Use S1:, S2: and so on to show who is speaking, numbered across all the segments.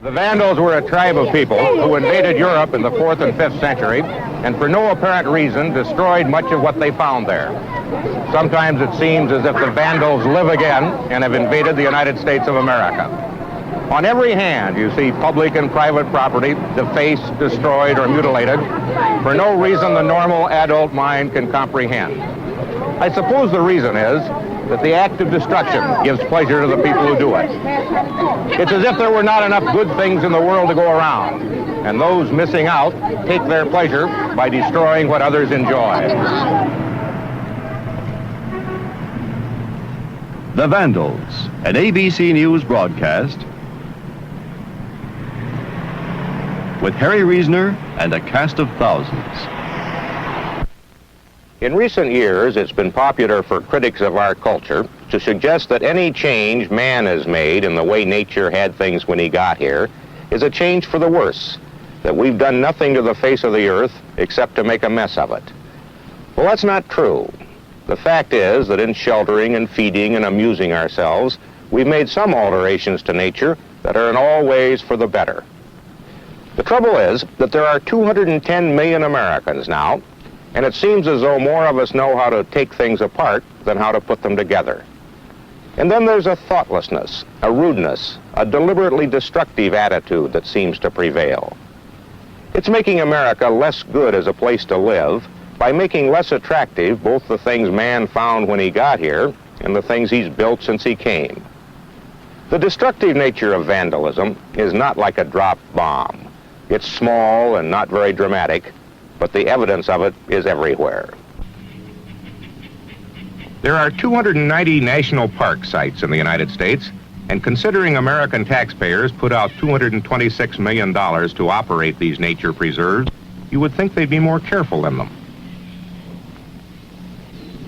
S1: The Vandals were a tribe of people who invaded Europe in the 4th and 5th century and for no apparent reason destroyed much of what they found there. Sometimes it seems as if the Vandals live again and have invaded the United States of America. On every hand, you see public and private property defaced, destroyed, or mutilated for no reason the normal adult mind can comprehend. I suppose the reason is that the act of destruction gives pleasure to the people who do it. It's as if there were not enough good things in the world to go around, and those missing out take their pleasure by destroying what others enjoy.
S2: The Vandals, an ABC News broadcast with Harry Reasoner and a cast of thousands.
S1: In recent years, it's been popular for critics of our culture to suggest that any change man has made in the way nature had things when he got here is a change for the worse, that we've done nothing to the face of the earth except to make a mess of it. Well, that's not true. The fact is that in sheltering and feeding and amusing ourselves, we've made some alterations to nature that are in all ways for the better. The trouble is that there are 210 million Americans now, and it seems as though more of us know how to take things apart than how to put them together. And then there's a thoughtlessness, a rudeness, a deliberately destructive attitude that seems to prevail. It's making America less good as a place to live by making less attractive both the things man found when he got here and the things he's built since he came. The destructive nature of vandalism is not like a dropped bomb. It's small and not very dramatic, but the evidence of it is everywhere. There are 290 national park sites in the United States, and considering American taxpayers put out $226 million to operate these nature preserves, you would think they'd be more careful in them.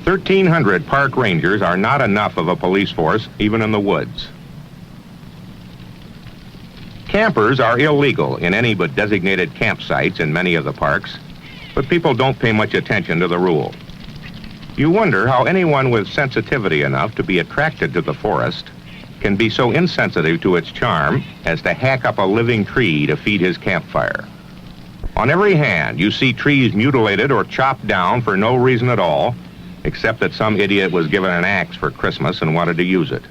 S1: 1,300 park rangers are not enough of a police force, even in the woods. Campers are illegal in any but designated campsites in many of the parks, but people don't pay much attention to the rule. You wonder how anyone with sensitivity enough to be attracted to the forest can be so insensitive to its charm as to hack up a living tree to feed his campfire. On every hand, you see trees mutilated or chopped down for no reason at all, except that some idiot was given an axe for Christmas and wanted to use it.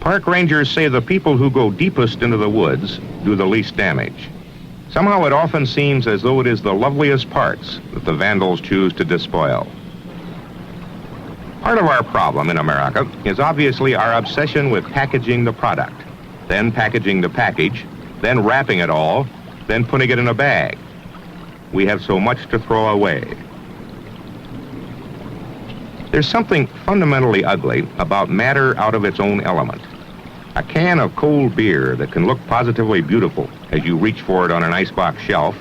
S1: Park rangers say the people who go deepest into the woods do the least damage. Somehow it often seems as though it is the loveliest parts that the vandals choose to despoil. Part of our problem in America is obviously our obsession with packaging the product, then packaging the package, then wrapping it all, then putting it in a bag. We have so much to throw away. There's something fundamentally ugly about matter out of its own element. A can of cold beer that can look positively beautiful as you reach for it on an icebox shelf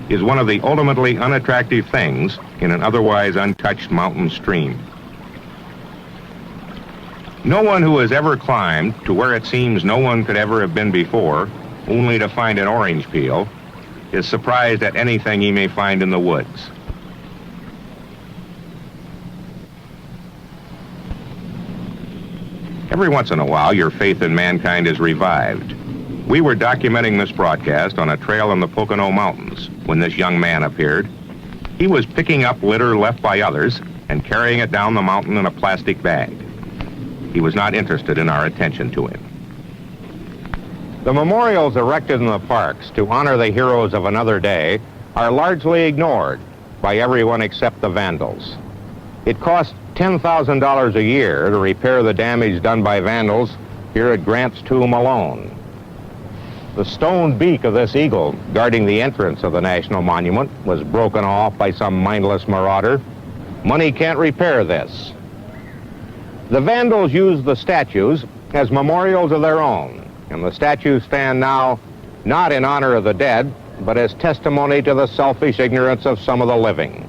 S1: is one of the ultimately unattractive things in an otherwise untouched mountain stream. No one who has ever climbed to where it seems no one could ever have been before, only to find an orange peel, is surprised at anything he may find in the woods. Every once in a while, your faith in mankind is revived. We were documenting this broadcast on a trail in the Pocono Mountains when this young man appeared. He was picking up litter left by others and carrying it down the mountain in a plastic bag. He was not interested in our attention to him. The memorials erected in the parks to honor the heroes of another day are largely ignored by everyone except the vandals. It costs $10,000 a year to repair the damage done by vandals here at Grant's Tomb alone. The stone beak of this eagle guarding the entrance of the National Monument was broken off by some mindless marauder. Money can't repair this. The vandals used the statues as memorials of their own, and the statues stand now not in honor of the dead, but as testimony to the selfish ignorance of some of the living.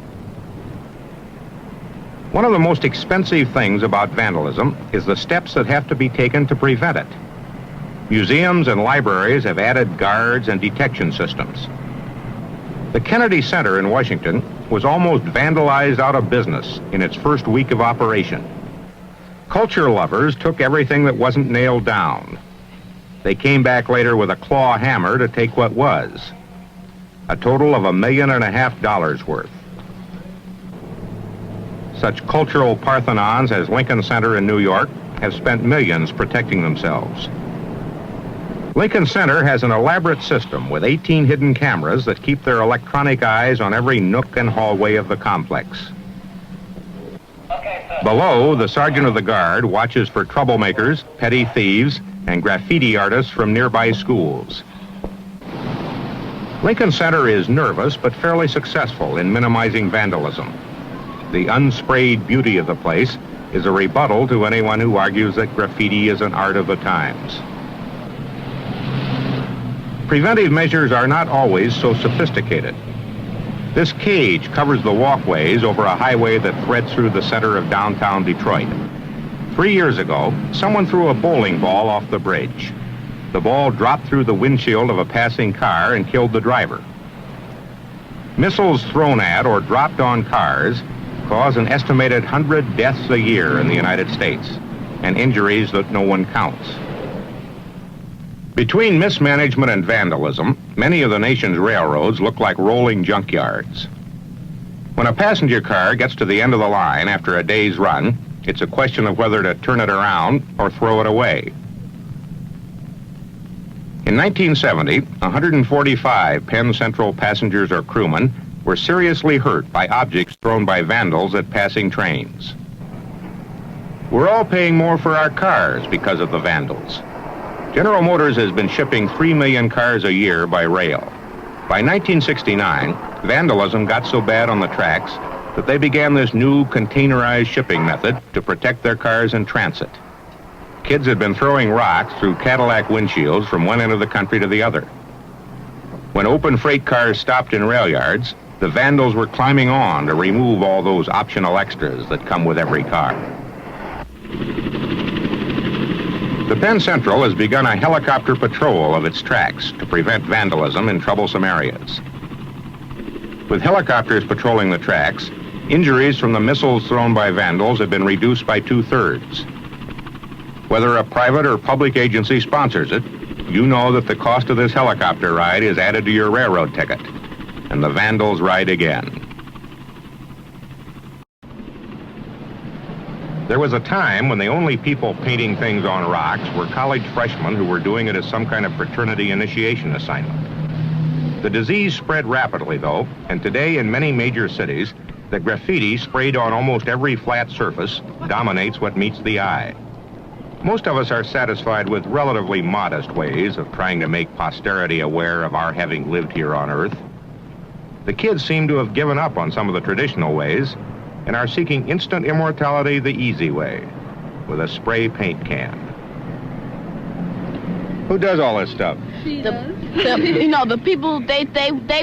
S1: One of the most expensive things about vandalism is the steps that have to be taken to prevent it. Museums and libraries have added guards and detection systems. The Kennedy Center in Washington was almost vandalized out of business in its first week of operation. Culture lovers took everything that wasn't nailed down. They came back later with a claw hammer to take what was. A total of $1.5 million worth. Such cultural parthenons as Lincoln Center in New York have spent millions protecting themselves. Lincoln Center has an elaborate system with 18 hidden cameras that keep their electronic eyes on every nook and hallway of the complex. Below, the sergeant of the guard watches for troublemakers, petty thieves, and graffiti artists from nearby schools. Lincoln Center is nervous but fairly successful in minimizing vandalism. The unsprayed beauty of the place is a rebuttal to anyone who argues that graffiti is an art of the times. Preventive measures are not always so sophisticated. This cage covers the walkways over a highway that threads through the center of downtown Detroit. 3 years ago, someone threw a bowling ball off the bridge. The ball dropped through the windshield of a passing car and killed the driver. Missiles thrown at or dropped on cars cause an estimated 100 deaths a year in the United States, and injuries that no one counts. Between mismanagement and vandalism, many of the nation's railroads look like rolling junkyards. When a passenger car gets to the end of the line after a day's run, it's a question of whether to turn it around or throw it away. In 1970, 145 Penn Central passengers or crewmen were seriously hurt by objects thrown by vandals at passing trains. We're all paying more for our cars because of the vandals. General Motors has been shipping 3 million cars a year by rail. By 1969, vandalism got so bad on the tracks that they began this new containerized shipping method to protect their cars in transit. Kids had been throwing rocks through Cadillac windshields from one end of the country to the other. When open freight cars stopped in rail yards, the vandals were climbing on to remove all those optional extras that come with every car. The Penn Central has begun a helicopter patrol of its tracks to prevent vandalism in troublesome areas. With helicopters patrolling the tracks, injuries from the missiles thrown by vandals have been reduced by 2/3. Whether a private or public agency sponsors it, you know that the cost of this helicopter ride is added to your railroad ticket, and the vandals ride again. There was a time when the only people painting things on rocks were college freshmen who were doing it as some kind of fraternity initiation assignment. The disease spread rapidly, though, and today in many major cities, the graffiti sprayed on almost every flat surface dominates what meets the eye. Most of us are satisfied with relatively modest ways of trying to make posterity aware of our having lived here on Earth. The kids seem to have given up on some of the traditional ways and are seeking instant immortality the easy way, with a spray paint can. Who does all this stuff?
S3: The people, they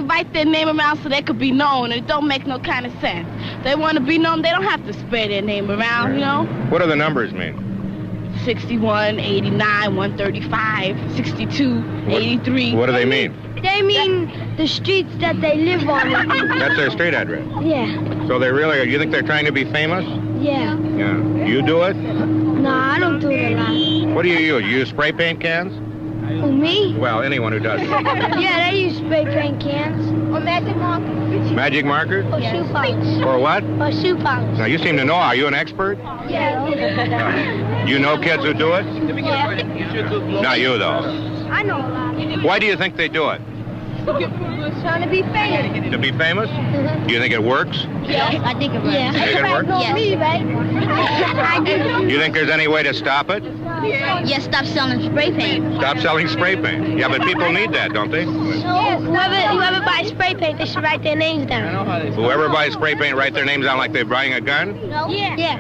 S3: write their name around so they could be known. It don't make no kind of sense. They want to be known, they don't have to spray their name around, you know?
S1: What do the numbers mean?
S3: 61, 89, 135, 62, 83.
S1: What do they mean?
S4: They mean the streets that they live on.
S1: That's their street address.
S4: Yeah.
S1: So they really are, you think they're trying to be famous?
S4: Yeah.
S1: Yeah. You do it?
S4: No, I don't do it a lot.
S1: What do you use? You use spray paint cans?
S4: Who, me?
S1: Well, anyone who does it.
S4: Yeah, they use spray paint cans. Or magic markers.
S1: Magic markers?
S4: Or shoe polish.
S1: Or what?
S4: Or shoe polish.
S1: Now, you seem to know. Are you an expert?
S4: Yeah.
S1: You know kids who do it?
S4: Yeah.
S1: Not you, though.
S4: I know a lot.
S1: Why do you think they do it?
S4: Trying to be famous.
S1: To be famous? Do you think it works?
S4: Yeah, I think it works. Yeah.
S1: Think it works?
S4: Yes. Me, right? I do.
S1: Do you think there's any way to stop it?
S4: Yes, stop selling spray paint.
S1: Stop selling spray paint. Yeah, but people need that, don't they?
S4: Whoever buys spray paint, they should write their names down.
S1: Whoever buys spray paint, write their names down like they're buying a gun?
S4: No? Yeah.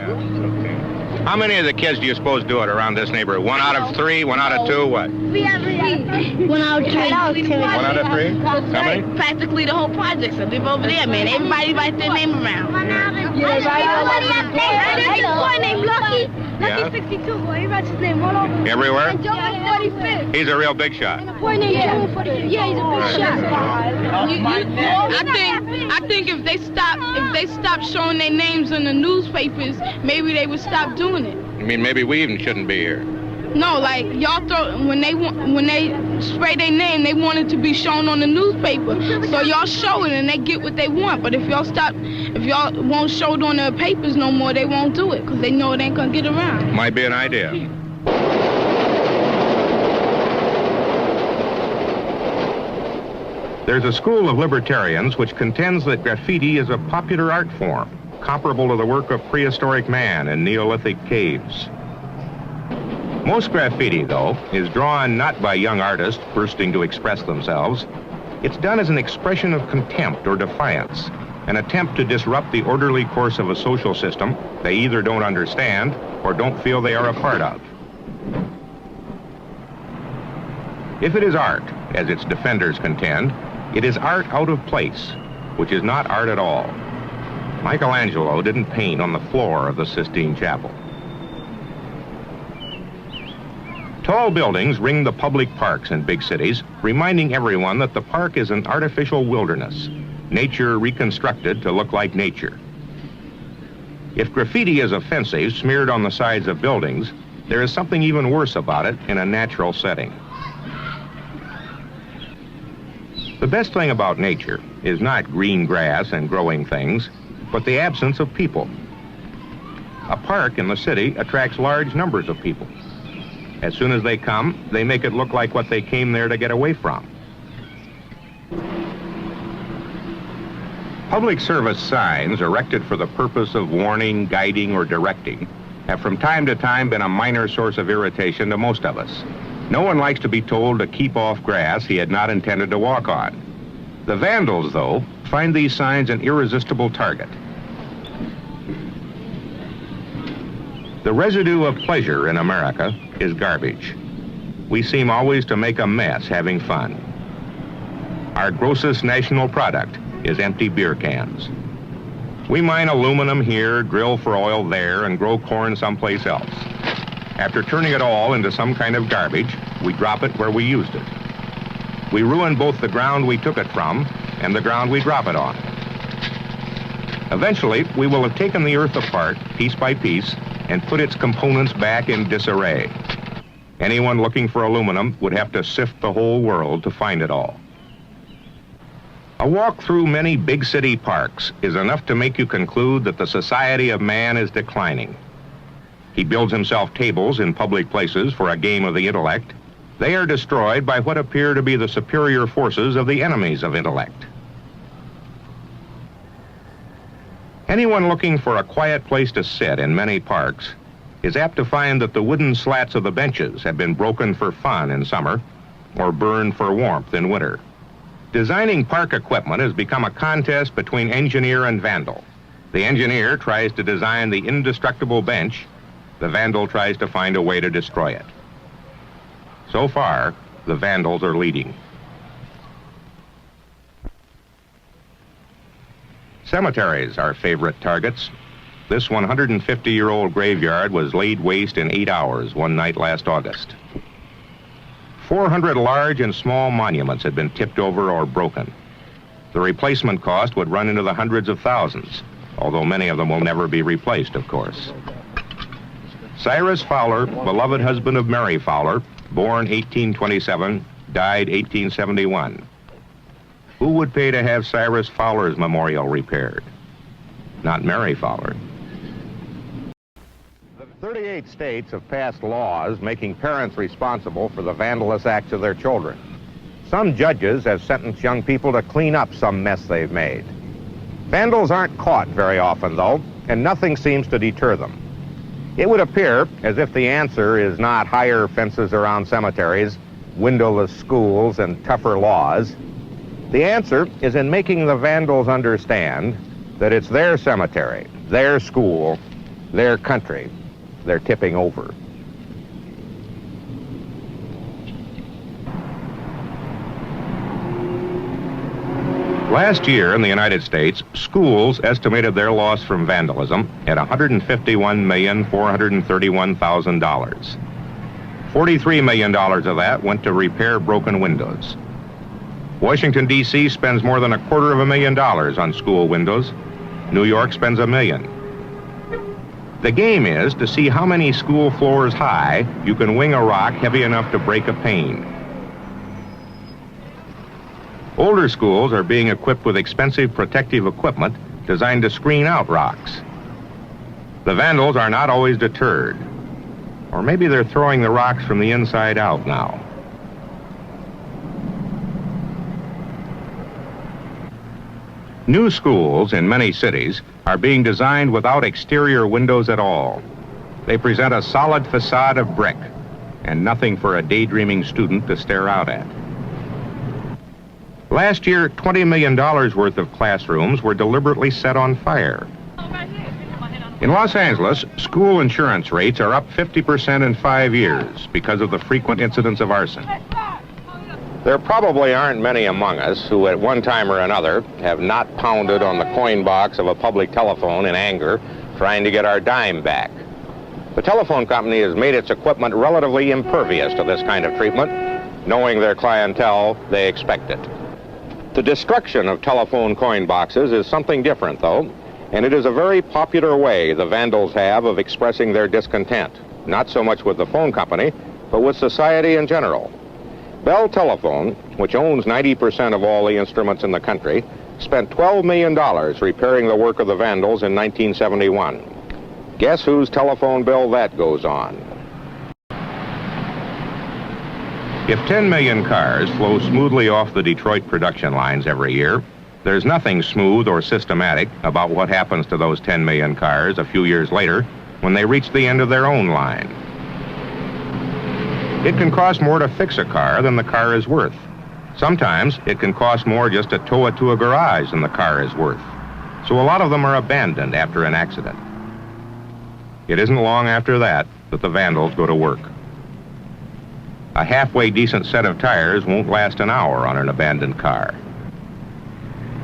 S1: How many of the kids do you suppose do it around this neighborhood? 1 out of 3? 1 out of 2? What?
S4: 1 out of 3.
S1: 1 out of 3? How many?
S3: Practically the whole project. So live over there, man. Everybody write their name around.
S4: There's a boy named Lucky.
S1: Yeah.
S4: Lucky 62, boy. He writes his name all over.
S1: Everywhere?
S4: And Joe 45th.
S1: He's a real big shot.
S4: Boy named Joe 45th. Yeah, he's a big shot.
S3: I think if they stop showing their names in the newspapers, maybe they would stop doing it.
S1: I mean, maybe we even shouldn't be here.
S3: No, like y'all throw when they spray their name, they want it to be shown on the newspaper. So y'all show it and they get what they want. But if y'all won't show it on the papers no more, they won't do it because they know it ain't gonna get around.
S1: Might be an idea. There's a school of libertarians which contends that graffiti is a popular art form, comparable to the work of prehistoric man in Neolithic caves. Most graffiti, though, is drawn not by young artists bursting to express themselves. It's done as an expression of contempt or defiance, an attempt to disrupt the orderly course of a social system they either don't understand or don't feel they are a part of. If it is art, as its defenders contend, it is art out of place, which is not art at all. Michelangelo didn't paint on the floor of the Sistine Chapel. Tall buildings ring the public parks in big cities, reminding everyone that the park is an artificial wilderness, nature reconstructed to look like nature. If graffiti is offensive, smeared on the sides of buildings, there is something even worse about it in a natural setting. The best thing about nature is not green grass and growing things, but the absence of people. A park in the city attracts large numbers of people. As soon as they come, they make it look like what they came there to get away from. Public service signs erected for the purpose of warning, guiding, or directing have from time to time been a minor source of irritation to most of us. No one likes to be told to keep off grass he had not intended to walk on. The vandals, though, find these signs an irresistible target. The residue of pleasure in America is garbage. We seem always to make a mess having fun. Our grossest national product is empty beer cans. We mine aluminum here, drill for oil there, and grow corn someplace else. After turning it all into some kind of garbage, we drop it where we used it. We ruin both the ground we took it from and the ground we drop it on. Eventually, we will have taken the earth apart, piece by piece, and put its components back in disarray. Anyone looking for aluminum would have to sift the whole world to find it all. A walk through many big city parks is enough to make you conclude that the society of man is declining. He builds himself tables in public places for a game of the intellect. They are destroyed by what appear to be the superior forces of the enemies of intellect. Anyone looking for a quiet place to sit in many parks is apt to find that the wooden slats of the benches have been broken for fun in summer or burned for warmth in winter. Designing park equipment has become a contest between engineer and vandal. The engineer tries to design the indestructible bench. The vandal tries to find a way to destroy it. So far, the vandals are leading. Cemeteries are favorite targets. This 150-year-old graveyard was laid waste in 8 hours one night last August. 400 large and small monuments had been tipped over or broken. The replacement cost would run into the hundreds of thousands, although many of them will never be replaced, of course. Cyrus Fowler, beloved husband of Mary Fowler, born 1827, died 1871. Who would pay to have Cyrus Fowler's memorial repaired? Not Mary Fowler. The 38 states have passed laws making parents responsible for the vandalous acts of their children. Some judges have sentenced young people to clean up some mess they've made. Vandals aren't caught very often, though, and nothing seems to deter them. It would appear as if the answer is not higher fences around cemeteries, windowless schools, and tougher laws. The answer is in making the vandals understand that it's their cemetery, their school, their country they're tipping over. Last year in the United States, schools estimated their loss from vandalism at $151,431,000. $43 million of that went to repair broken windows. Washington, D.C. spends more than $250,000 on school windows. New York spends $1 million. The game is to see how many school floors high you can wing a rock heavy enough to break a pane. Older schools are being equipped with expensive protective equipment designed to screen out rocks. The vandals are not always deterred. Or maybe they're throwing the rocks from the inside out now. New schools in many cities are being designed without exterior windows at all. They present a solid facade of brick and nothing for a daydreaming student to stare out at. Last year, $20 million worth of classrooms were deliberately set on fire. In Los Angeles, school insurance rates are up 50% in 5 years because of the frequent incidents of arson. There probably aren't many among us who at one time or another have not pounded on the coin box of a public telephone in anger, trying to get our dime back. The telephone company has made its equipment relatively impervious to this kind of treatment. Knowing their clientele, they expect it. The destruction of telephone coin boxes is something different, though, and it is a very popular way the vandals have of expressing their discontent, not so much with the phone company, but with society in general. Bell Telephone, which owns 90% of all the instruments in the country, spent $12 million repairing the work of the vandals in 1971. Guess whose telephone bill that goes on? If 10 million cars flow smoothly off the Detroit production lines every year, there's nothing smooth or systematic about what happens to those 10 million cars a few years later when they reach the end of their own line. It can cost more to fix a car than the car is worth. Sometimes it can cost more just to tow it to a garage than the car is worth. So a lot of them are abandoned after an accident. It isn't long after that that the vandals go to work. A halfway decent set of tires won't last an hour on an abandoned car.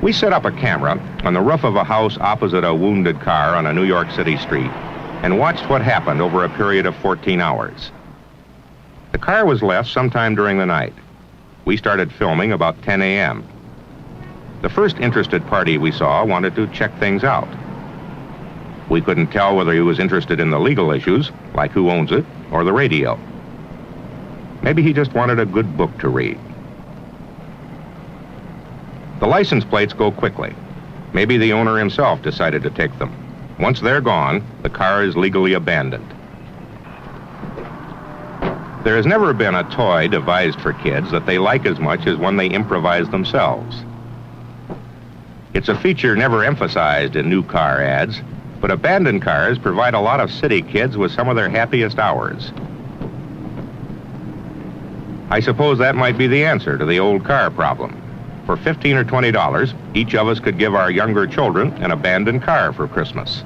S1: We set up a camera on the roof of a house opposite a wounded car on a New York City street and watched what happened over a period of 14 hours. The car was left sometime during the night. We started filming about 10 a.m. The first interested party we saw wanted to check things out. We couldn't tell whether he was interested in the legal issues, like who owns it, or the radio. Maybe he just wanted a good book to read. The license plates go quickly. Maybe the owner himself decided to take them. Once they're gone, the car is legally abandoned. There has never been a toy devised for kids that they like as much as one they improvise themselves. It's a feature never emphasized in new car ads, but abandoned cars provide a lot of city kids with some of their happiest hours. I suppose that might be the answer to the old car problem. For $15 or $20, each of us could give our younger children an abandoned car for Christmas.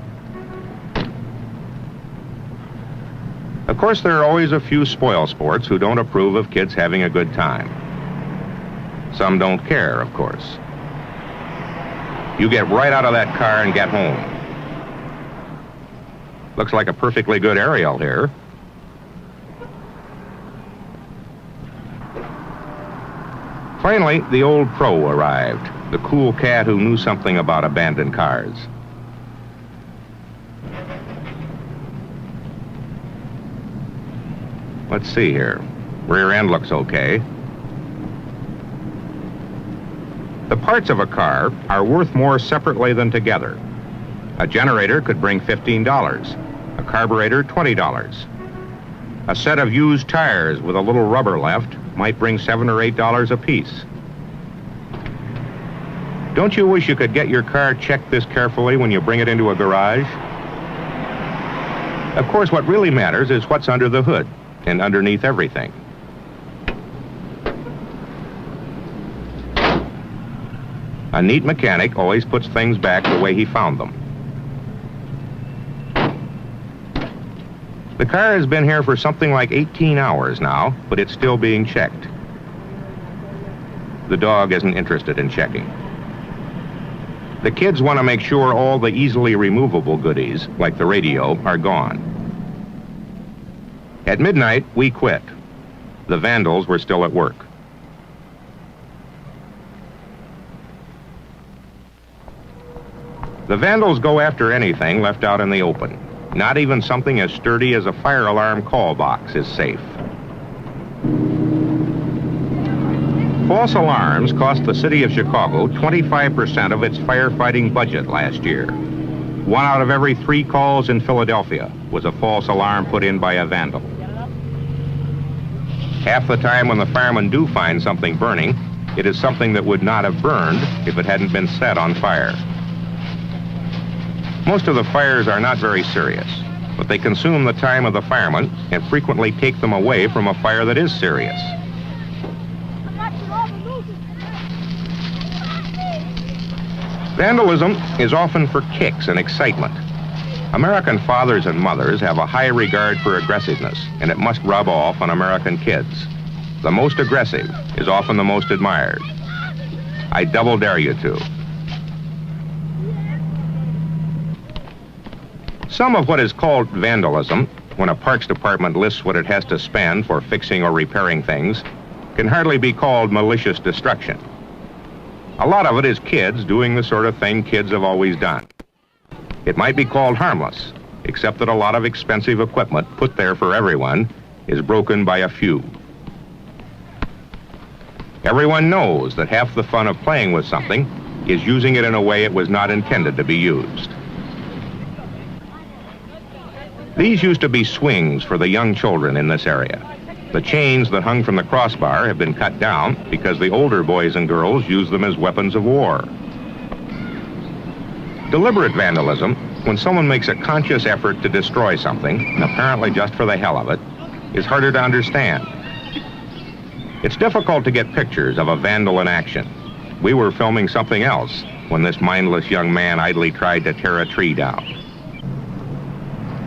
S1: Of course, there are always a few spoil sports who don't approve of kids having a good time. Some don't care, of course. You get right out of that car and get home. Looks like a perfectly good aerial here. Finally, the old pro arrived, the cool cat who knew something about abandoned cars. Let's see here. Rear end looks okay. The parts of a car are worth more separately than together. A generator could bring $15, a carburetor $20. A set of used tires with a little rubber left might bring $7 or $8 apiece. Don't you wish you could get your car checked this carefully when you bring it into a garage? Of course, what really matters is what's under the hood and underneath everything. A neat mechanic always puts things back the way he found them. The car has been here for something like 18 hours now, but it's still being checked. The dog isn't interested in checking. The kids want to make sure all the easily removable goodies, like the radio, are gone. At midnight, we quit. The vandals were still at work. The vandals go after anything left out in the open. Not even something as sturdy as a fire alarm call box is safe. False alarms cost the city of Chicago 25% of its firefighting budget last year. 1 out of every 3 calls in Philadelphia was a false alarm put in by a vandal. Half the time when the firemen do find something burning, it is something that would not have burned if it hadn't been set on fire. Most of the fires are not very serious, but they consume the time of the firemen and frequently take them away from a fire that is serious. Vandalism is often for kicks and excitement. American fathers and mothers have a high regard for aggressiveness, and it must rub off on American kids. The most aggressive is often the most admired. I double dare you to. Some of what is called vandalism, when a parks department lists what it has to spend for fixing or repairing things, can hardly be called malicious destruction. A lot of it is kids doing the sort of thing kids have always done. It might be called harmless, except that a lot of expensive equipment put there for everyone is broken by a few. Everyone knows that half the fun of playing with something is using it in a way it was not intended to be used. These used to be swings for the young children in this area. The chains that hung from the crossbar have been cut down because the older boys and girls use them as weapons of war. Deliberate vandalism, when someone makes a conscious effort to destroy something, apparently just for the hell of it, is harder to understand. It's difficult to get pictures of a vandal in action. We were filming something else when this mindless young man idly tried to tear a tree down.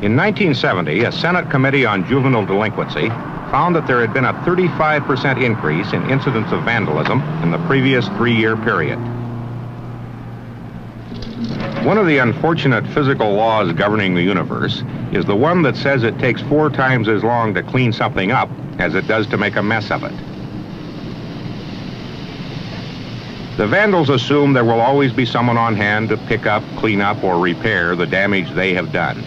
S1: In 1970, a Senate Committee on Juvenile Delinquency found that there had been a 35% increase in incidents of vandalism in the previous 3-year period. One of the unfortunate physical laws governing the universe is the one that says it takes 4 times as long to clean something up as it does to make a mess of it. The vandals assume there will always be someone on hand to pick up, clean up, or repair the damage they have done.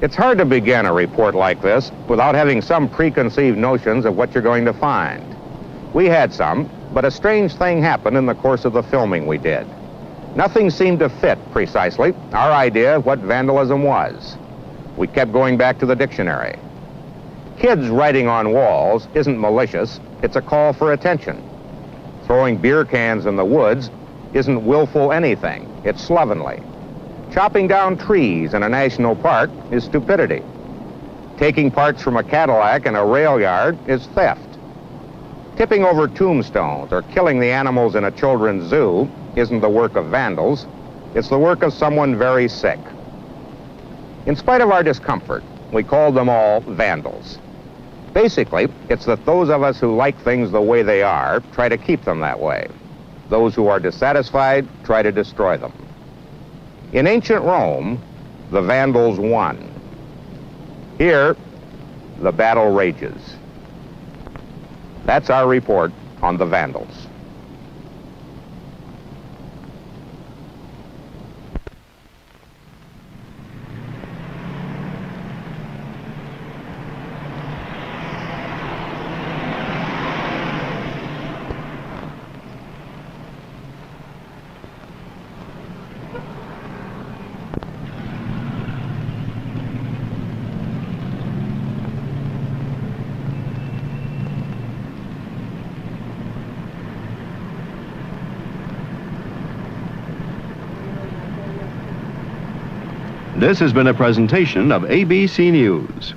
S1: It's hard to begin a report like this without having some preconceived notions of what you're going to find. We had some, but a strange thing happened in the course of the filming we did. Nothing seemed to fit precisely our idea of what vandalism was. We kept going back to the dictionary. Kids writing on walls isn't malicious, it's a call for attention. Throwing beer cans in the woods isn't willful anything, it's slovenly. Chopping down trees in a national park is stupidity. Taking parts from a Cadillac in a rail yard is theft. Tipping over tombstones or killing the animals in a children's zoo isn't the work of vandals, it's the work of someone very sick. In spite of our discomfort, we called them all vandals. Basically, it's that those of us who like things the way they are try to keep them that way. Those who are dissatisfied try to destroy them. In ancient Rome, the Vandals won. Here, the battle rages. That's our report on the Vandals.
S2: This has been a presentation of ABC News.